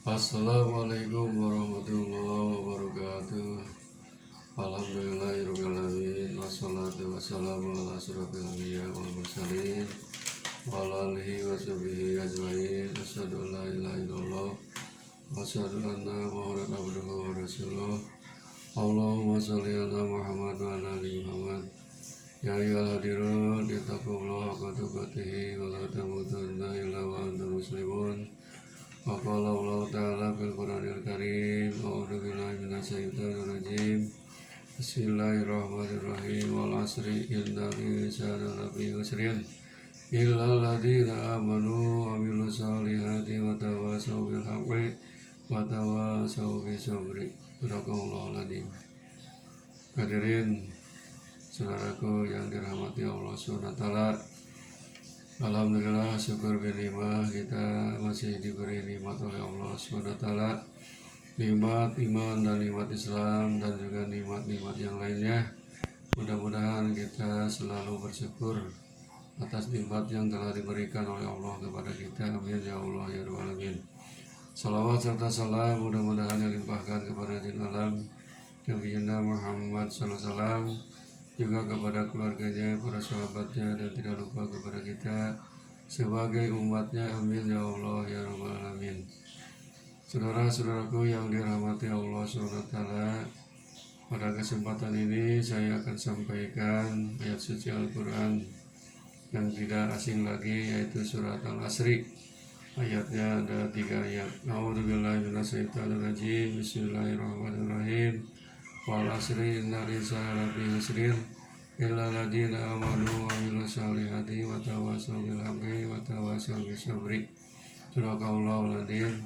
Assalamualaikum warahmatullahi wabarakatuh. Alhamdulillahirabbil alamin. Wassalatu wassalamu ala asyrofil anbiya wal mursalin wa ala alihi washabihi ajmain. Asyhadu an la ilaha illallah wa asyhadu anna Muhammadan abduhu wa rasuluh. Allahumma shalli ala Muhammad wa ala ali Muhammad. Ya ayyuhal hadirun ittaqullaha haqqa tuqatih wa la tamutunna illa wa antum muslimun. Waqala Allah Ta'ala fil Qur'anil Karim. A'udzu billahi minasyaitonir rajim. Bismillahirrahmanirrahim. Wal 'asri innal insana lafi khusrin illal ladzina amanu wa 'amilus solihati wa tawassaw bil haqqi wa tawassaw bis sabri. Barakallahu adzim. Hadirin saudaraku yang dirahmati Allah Subhanahu wa taala. Alhamdulillah, syukur bernikmat kita masih diberi nikmat oleh Allah SWT, nikmat iman dan nikmat Islam dan juga nikmat-nikmat yang lainnya. Mudah-mudahan kita selalu bersyukur atas nikmat yang telah diberikan oleh Allah kepada kita. Amin ya Allah ya Rabbal alamin. Salawat serta salam mudah-mudahan dilimpahkan kepada jin alam Nabi Muhammad SAW, juga kepada keluarganya, para sahabatnya, dan tidak lupa kepada kita sebagai umatnya. Amin ya Allah ya Rabbal alamin. Saudara-saudaraku yang dirahmati Allah SWT, pada kesempatan ini saya akan sampaikan ayat suci Al-Quran yang tidak asing lagi, yaitu surat Al-Asri. Ayatnya ada 3 ayat. A'udzubillahi minasyaitonir rajim. Bismillahirrahmanirrahim. Wal 'asri innal insana lafi khusrin illal ladzina amanu wa 'amilus solihati wa tawassaw bil haqqi wa tawassaw bis sabri. Subhanallahu adzim.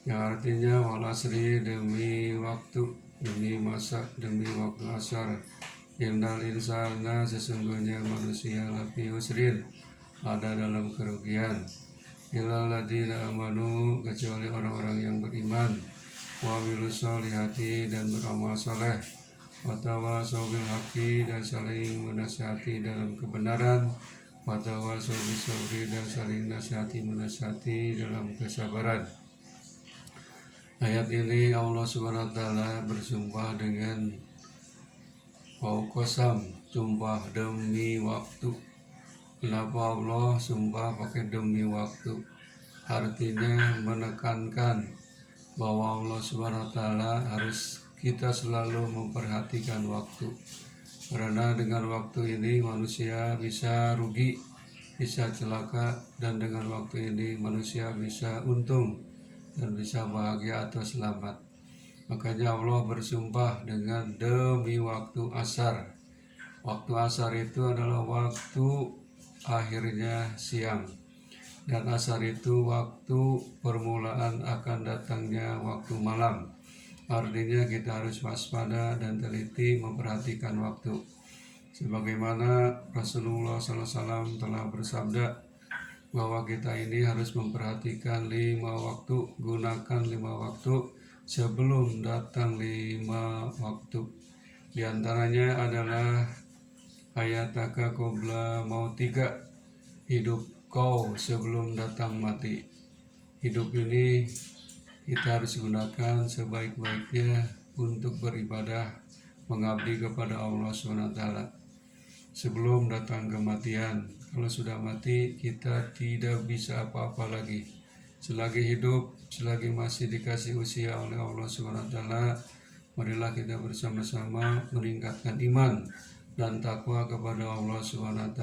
Yang artinya wal 'asri, demi waktu, demi masa, demi waktu asar. Innal insana, sesungguhnya manusia, lafi khusrin, ada dalam kerugian. Illal ladzina amanu, kecuali orang-orang yang beriman, wa 'amilus solihati, dan beramal soleh, wa tawassaw bil haqqi, dan saling menasihati dalam kebenaran, wa tawassaw bis sabri, dan saling menasihati dalam kesabaran. Ayat ini Allah SWT bersumpah dengan qasam, sumpah demi waktu. Kenapa Allah sumpah pakai demi waktu? Artinya menekankan bahwa Allah SWT harus kita selalu memperhatikan waktu, karena dengan waktu ini manusia bisa rugi, bisa celaka, dan dengan waktu ini manusia bisa untung dan bisa bahagia atau selamat. Makanya Allah bersumpah dengan demi waktu asar. Waktu asar itu adalah waktu akhirnya siang, dan asar itu waktu permulaan akan datangnya waktu malam. Artinya kita harus waspada dan teliti memperhatikan waktu. Sebagaimana Rasulullah SAW telah bersabda bahwa kita ini harus memperhatikan 5 waktu, gunakan 5 waktu sebelum datang 5 waktu. Di antaranya adalah hayataka qabla mautika, hidup kau sebelum datang mati. Hidup ini kita harus gunakan sebaik-baiknya untuk beribadah, mengabdi kepada Allah SWT sebelum datang kematian. Kalau sudah mati, kita tidak bisa apa-apa lagi. Selagi hidup, selagi masih dikasih usia oleh Allah SWT, marilah kita bersama-sama meningkatkan iman dan takwa kepada Allah SWT,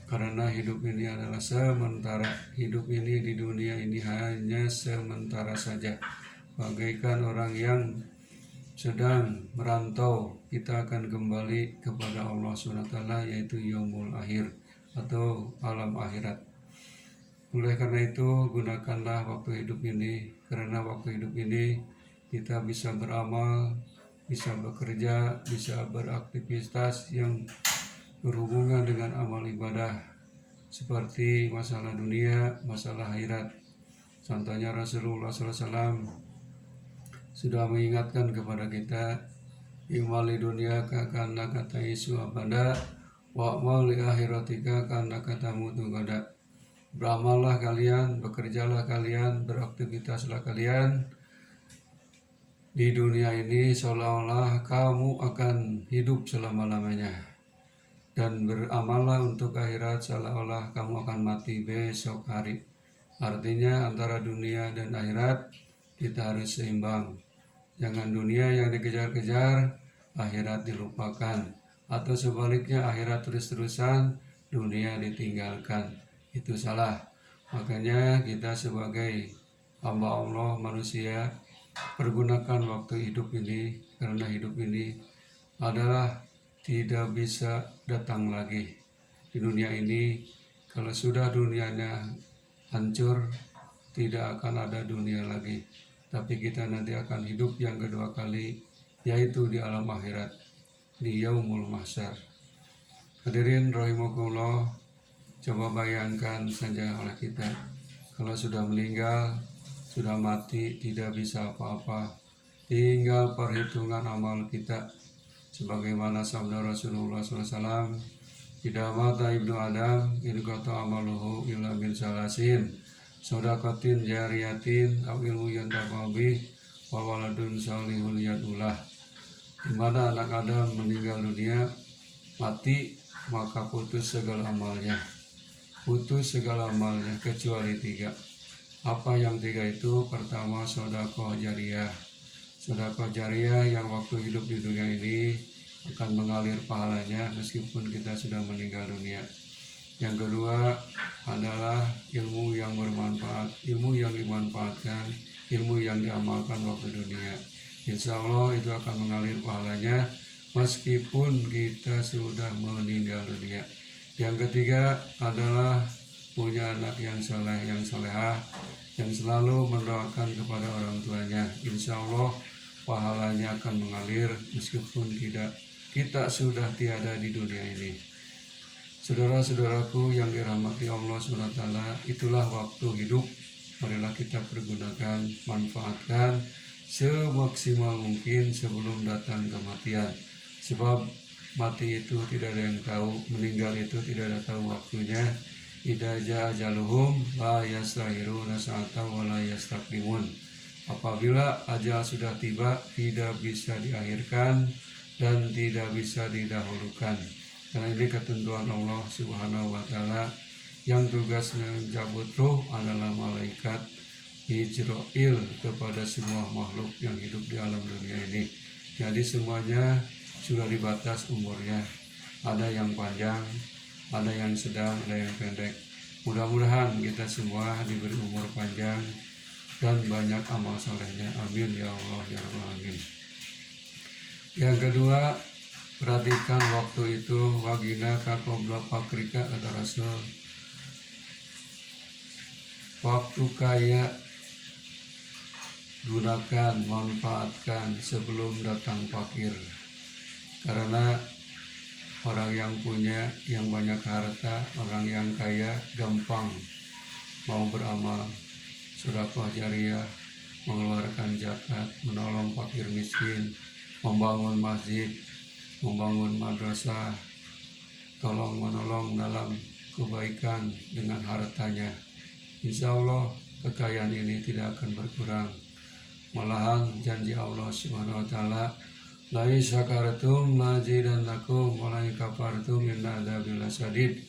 karena hidup ini adalah sementara. Hidup ini di dunia ini hanya sementara saja. Bagaikan orang yang sedang merantau, kita akan kembali kepada Allah SWT, yaitu yaumul akhir atau alam akhirat. Oleh karena itu, gunakanlah waktu hidup ini, karena waktu hidup ini kita bisa beramal, bisa bekerja, bisa beraktivitas yang berhubungan dengan amal ibadah, seperti masalah dunia, masalah akhirat. Contohnya Rasulullah SAW sudah mengingatkan kepada kita, imali dunia karena kata isu abada, wa mali akhiratika karena kata mutu gada. beramallah kalian, bekerjalah kalian, beraktivitaslah kalian di dunia ini seolah-olah kamu akan hidup selama-lamanya. Dan beramallah untuk akhirat seolah-olah kamu akan mati besok hari. Artinya antara dunia dan akhirat kita harus seimbang. Jangan dunia yang dikejar-kejar, akhirat dilupakan. Atau sebaliknya akhirat terus-terusan, dunia ditinggalkan. Itu salah. Makanya kita sebagai hamba Allah manusia pergunakan waktu hidup ini, karena hidup ini adalah tidak bisa datang lagi di dunia ini. Kalau sudah dunianya hancur, tidak akan ada dunia lagi. Tapi kita nanti akan hidup yang kedua kali, yaitu di alam akhirat, di yaumul mahsyar. Hadirin rahimakumullah, coba bayangkan saja oleh kita, kalau sudah meninggal, sudah mati, tidak bisa apa-apa, tinggal perhitungan amal kita. Sebagaimana sabda Rasulullah SAW, tidak mata ibnu Adam, in kata amaluhu illa min salasin, sodakotin jariyatin, au ilmu yantafa'u wa waladun salihun yadullah. Di mana anak Adam meninggal dunia, mati, maka putus segala amalnya. Putus segala amalnya kecuali 3. Apa yang 3 itu? Pertama, sodakoh jariyah. Sedekah jariah yang waktu hidup di dunia ini akan mengalir pahalanya meskipun kita sudah meninggal dunia. Yang kedua adalah ilmu yang bermanfaat, ilmu yang dimanfaatkan, ilmu yang diamalkan waktu dunia. Insya Allah itu akan mengalir pahalanya meskipun kita sudah meninggal dunia. Yang ketiga adalah punya anak yang soleh, yang solehah, yang selalu mendoakan kepada orang tuanya. Insya Allah pahalanya akan mengalir meskipun kita sudah tiada di dunia ini. Saudara-saudaraku yang dirahmati Allah SWT, itulah waktu hidup. Marilah kita pergunakan, manfaatkan semaksimal mungkin sebelum datang kematian. Sebab mati itu tidak ada yang tahu, meninggal itu tidak ada tahu waktunya. Idza jaa ajaluhum la yastahiruna sa'atan wa la yastaqdimun. Apabila ajal sudah tiba, tidak bisa diakhirkan dan tidak bisa didahulukan. Karena ini ketentuan Allah Subhanahu wa Ta'ala, yang tugasnya mencabut ruh adalah malaikat Jibril kepada semua makhluk yang hidup di alam dunia ini. Jadi semuanya sudah dibatas umurnya. Ada yang panjang, ada yang sedang, ada yang pendek. Mudah-mudahan kita semua diberi umur panjang dan banyak amal solehnya. Amin ya Allah ya Rabbal alamin. Yang kedua, perhatikan waktu itu. Wagina kakobla pakrika, kata Rasul. Waktu kaya gunakan, manfaatkan sebelum datang fakir. Karena orang yang punya, yang banyak harta, orang yang kaya gampang mau beramal, sedekah jariah, mengeluarkan zakat, menolong fakir miskin, membangun masjid, membangun madrasah, tolong menolong dalam kebaikan dengan hartanya. Insya Allah kekayaan ini tidak akan berkurang. Malahan janji Allah Subhanahu wa Ta'ala, la in syakartum lazidannakum wa la in kafartum inna adzabi lasyadid.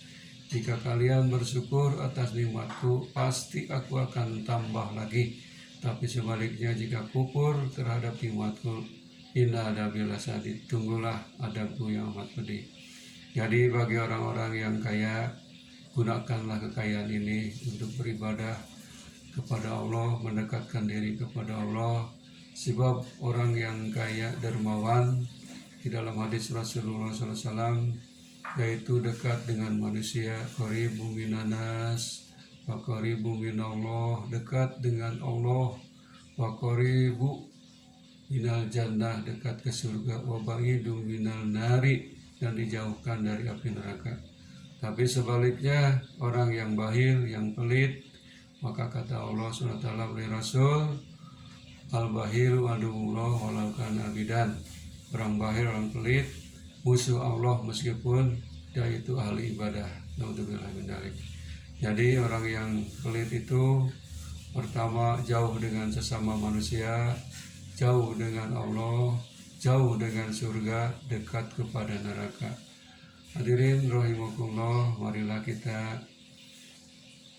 Jika kalian bersyukur atas nikmatku, pasti aku akan tambah lagi. Tapi sebaliknya jika kufur terhadap nikmatku, inna adzabi lasyadid, tunggulah adabku yang amat pedih. Jadi bagi orang-orang yang kaya, gunakanlah kekayaan ini untuk beribadah kepada Allah, mendekatkan diri kepada Allah. Sebab orang yang kaya dermawan, di dalam hadis Rasulullah SAW, yaitu dekat dengan manusia, qaribu minanas wa qaribu minallah, dekat dengan Allah, wa qaribu minal jannah, dekat ke surga, wa ba'idu minal nari, dan dijauhkan dari api neraka. Tapi sebaliknya orang yang bakhil, yang pelit, maka kata Allah SWT oleh Rasul, al-bakhil aduwwullah walau kana abidan. Orang bakhil, orang pelit, musuh Allah meskipun dia itu ahli ibadah. Naudzubillah min dzalik. Jadi orang yang pelit itu pertama jauh dengan sesama manusia, jauh dengan Allah, jauh dengan surga, dekat kepada neraka. Hadirin rahimakumullah, marilah kita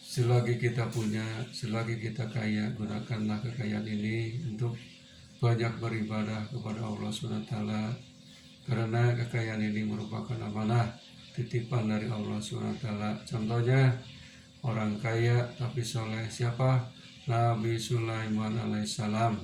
selagi kita punya, selagi kita kaya, gunakanlah kekayaan ini untuk banyak beribadah kepada Allah SWT, karena kekayaan ini merupakan amanah titipan dari Allah SWT. Contohnya orang kaya tapi soleh siapa? Nabi Sulaiman alaihissalam.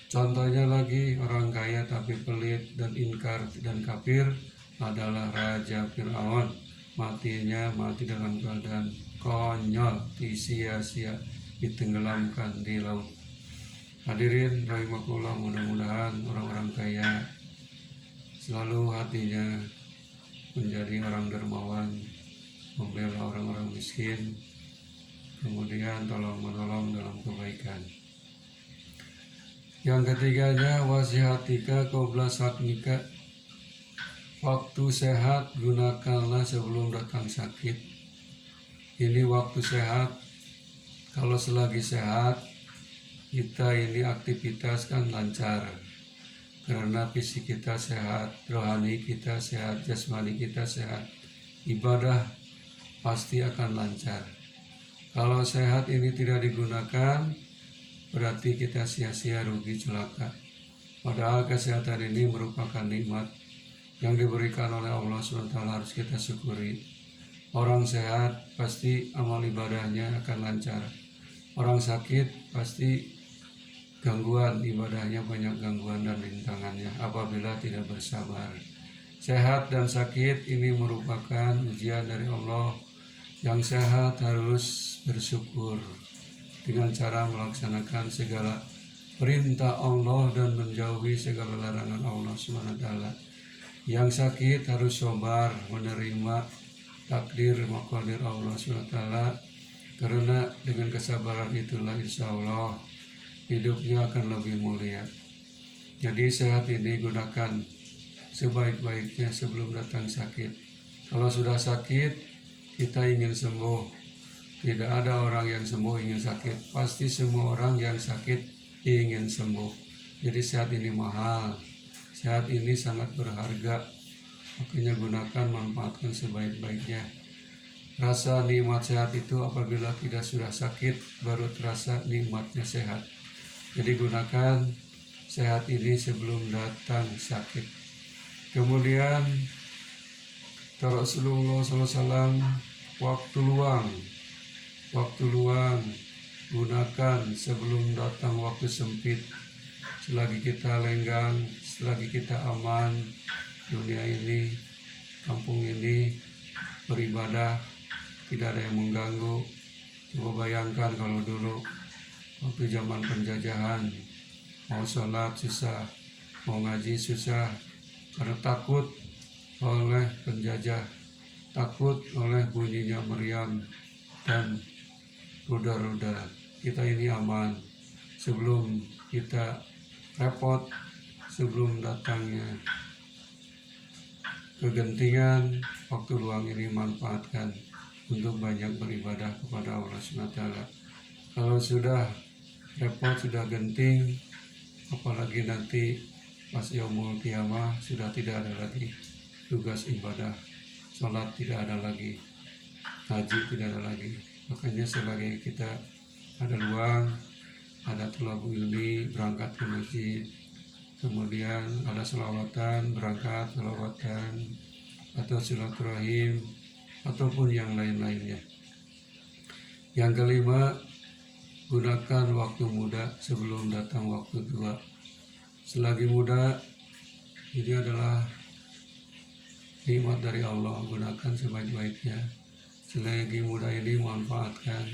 Contohnya lagi orang kaya tapi pelit dan ingkar dan kafir adalah Raja Fir'aun. Matinya mati dalam keadaan konyol, sia-sia, ditenggelamkan di laut. Hadirin rahimakumullah, mudah-mudahan orang-orang kaya selalu hatinya menjadi orang dermawan, membela orang-orang miskin, kemudian tolong-menolong dalam kebaikan. Yang ketiganya, wasihatika qabla sakmika. Waktu sehat gunakanlah sebelum datang sakit. Ini waktu sehat. Kalau selagi sehat, kita ini aktivitas kan lancar. Karena fisik kita sehat, rohani kita sehat, jasmani kita sehat. Ibadah pasti akan lancar. Kalau sehat ini tidak digunakan, berarti kita sia-sia, rugi, celaka. Padahal kesehatan ini merupakan nikmat yang diberikan oleh Allah SWT, harus kita syukuri. Orang sehat pasti amal ibadahnya akan lancar. Orang sakit pasti gangguan ibadahnya, banyak gangguan dan rintangannya apabila tidak bersabar. Sehat dan sakit ini merupakan ujian dari Allah. Yang sehat harus bersyukur dengan cara melaksanakan segala perintah Allah dan menjauhi segala larangan Allah SWT. Yang sakit harus sabar menerima takdir maqadir Allah SWT, karena dengan kesabaran itulah insya Allah hidupnya akan lebih mulia. Jadi sehat ini gunakan sebaik-baiknya sebelum datang sakit. Kalau sudah sakit, kita ingin sembuh. Tidak ada orang yang sembuh ingin sakit. Pasti semua orang yang sakit ingin sembuh. Jadi sehat ini mahal. Sehat ini sangat berharga. Makanya gunakan, manfaatkan sebaik-baiknya. Rasa nikmat sehat itu apabila kita sudah sakit, baru terasa nikmatnya sehat. Jadi gunakan sehat ini sebelum datang sakit. Kemudian Rasulullah SAW, waktu luang gunakan sebelum datang waktu sempit. Selagi kita lenggang, selagi kita aman, dunia ini, kampung ini, beribadah, tidak ada yang mengganggu. Coba bayangkan kalau dulu waktu zaman penjajahan, mau sholat susah, mau ngaji susah, karena takut oleh penjajah, takut oleh bunyinya meriam dan ruda-ruda. Kita ini aman sebelum kita repot, sebelum datangnya kegentingan. Waktu luang ini manfaatkan untuk banyak beribadah kepada Allah SWT. Kalau sudah repot, sudah genting, apalagi nanti pas yaumul qiyamah sudah tidak ada lagi tugas ibadah, sholat tidak ada lagi, haji tidak ada lagi. Makanya sebagai kita ada luang, ada thalabul ilmi, berangkat ke masjid, kemudian ada selawatan, berangkat selawatan, atau silaturahim, ataupun yang lain-lainnya. Yang kelima, gunakan waktu muda sebelum datang waktu tua. Selagi muda, ini adalah nikmat dari Allah, gunakan sebaik-baiknya. Selagi muda ini manfaatkan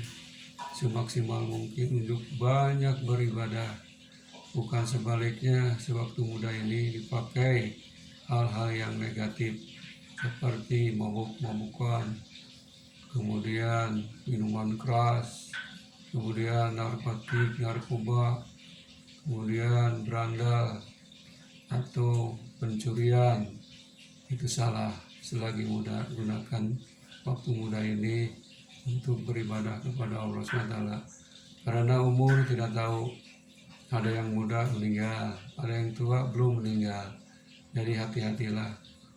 semaksimal mungkin untuk banyak beribadah. Bukan sebaliknya, sewaktu muda ini dipakai hal-hal yang negatif seperti mabuk-mabukan, kemudian minuman keras, kemudian narkotik, narkoba, kemudian berandal atau pencurian. Itu salah. Selagi muda, gunakan waktu muda ini untuk beribadah kepada Allah SWT. Karena umur tidak tahu, ada yang muda meninggal, ada yang tua belum meninggal. Jadi hati-hatilah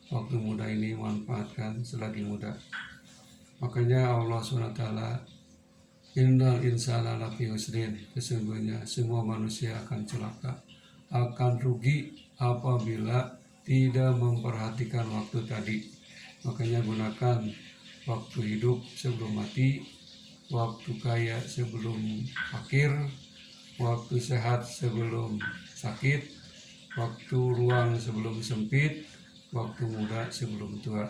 waktu muda ini, manfaatkan selagi muda. Makanya Allah SWT, innal insana lafi husrin, sesungguhnya semua manusia akan celaka, akan rugi apabila tidak memperhatikan waktu tadi. Makanya gunakan waktu hidup sebelum mati, waktu kaya sebelum fakir, waktu sehat sebelum sakit, waktu luang sebelum sempit, waktu muda sebelum tua.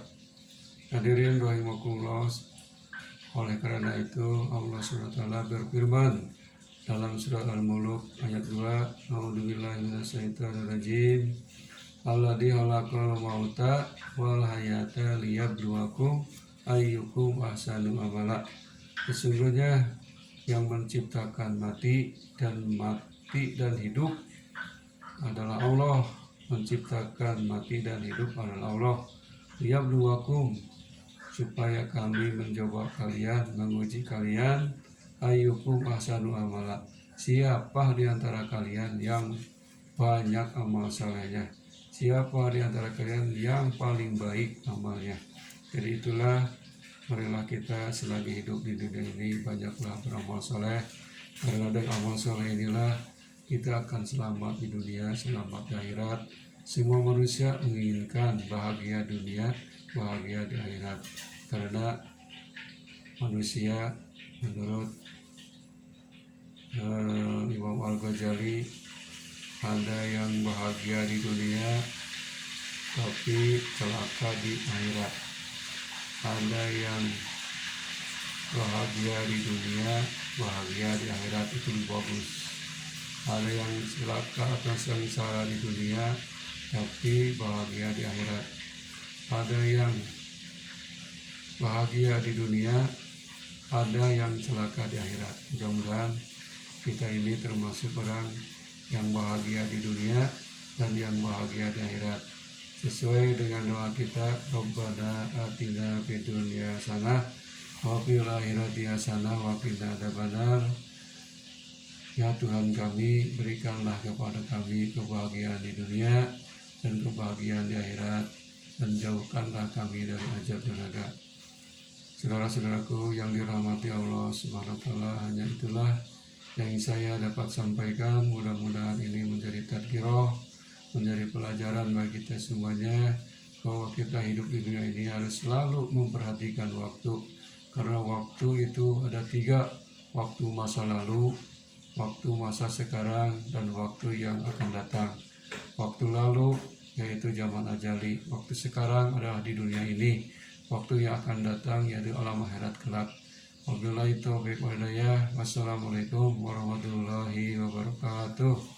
Hadirin rahimakumullah, oleh karena itu Allah SWT berfirman dalam surat Al-Mulk ayat 2, A'udzubillahi minasyaitonirrajim, alladzi khalaqal mauta wal hayata liyabluwakum ayyukum ahsanu amala. Sesungguhnya yang menciptakan mati dan hidup adalah Allah. Menciptakan mati dan hidup adalah Allah. Liyabluwakum, supaya kami mencoba kalian, menguji kalian, ayyukum ahsanu amala, siapa di antara kalian yang banyak amal salehnya, siapa di antara kalian yang paling baik amalnya. Jadi itulah, marilah kita selagi hidup di dunia ini banyaklah beramal soleh, karena dengan amal soleh inilah kita akan selamat di dunia, selamat di akhirat. Semua manusia menginginkan bahagia dunia, bahagia di akhirat, karena manusia menurut Imam Al-Ghazali, ada yang bahagia di dunia tapi celaka di akhirat, ada yang bahagia di dunia, bahagia di akhirat, itu lebih bagus. Ada yang celaka atau sengsara di dunia tapi bahagia di akhirat, ada yang bahagia di dunia, ada yang celaka di akhirat. Mudah-mudahan kita ini termasuk orang yang bahagia di dunia dan yang bahagia di akhirat, sesuai dengan doa kita, Rabbana atina fid dunya hasanah wa fil akhirati hasanah wa qina adzabannar. Ya Tuhan kami, berikanlah kepada kami kebahagiaan di dunia dan kebahagiaan di akhirat, dan jauhkanlah kami dari azab neraka. Saudara-saudaraku yang dirahmati Allah Subhanahu wa Ta'ala, hanya itulah yang saya dapat sampaikan. Mudah-mudahan ini menjadi tadkirah, menjadi pelajaran bagi kita semuanya, bahwa kita hidup di dunia ini harus selalu memperhatikan waktu. Karena waktu itu ada 3, waktu masa lalu, waktu masa sekarang, dan waktu yang akan datang. Waktu lalu yaitu zaman ajali, waktu sekarang adalah di dunia ini, waktu yang akan datang yaitu alam akhirat kelak. Wabillahi taufiq wal hidayah. Wassalamualaikum warahmatullahi wabarakatuh.